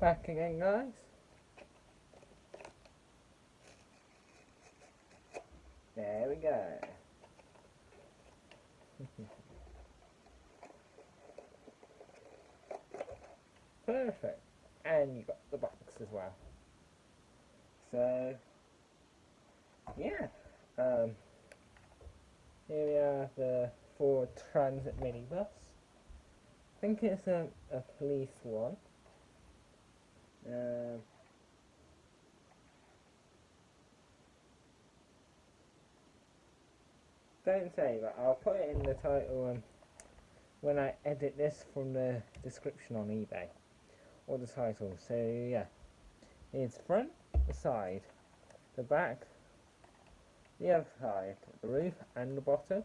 back again, guys. There we go. Perfect. And you got the box as well. So, yeah. Here we are, the Ford Transit minibus. I think it's a police one. Don't say, but I'll put it in the title when I edit this from the description on eBay, or the title. So yeah, it's front, the side, the back, the other side, the roof and the bottom.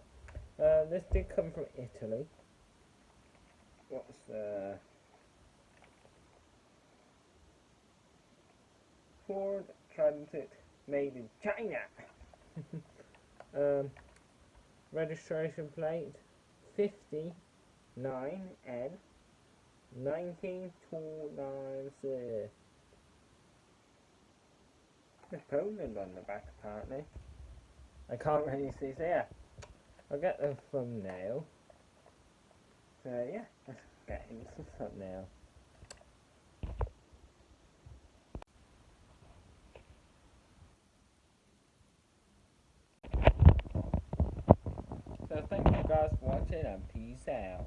This did come from Italy. What's the Ford Transit made in China? Registration plate 59N 1929. There's Poland on the back apparently. I can't really see, so yeah. I'll get the thumbnail. So yeah, let's get into the thumbnail. So thank you guys for watching and peace out.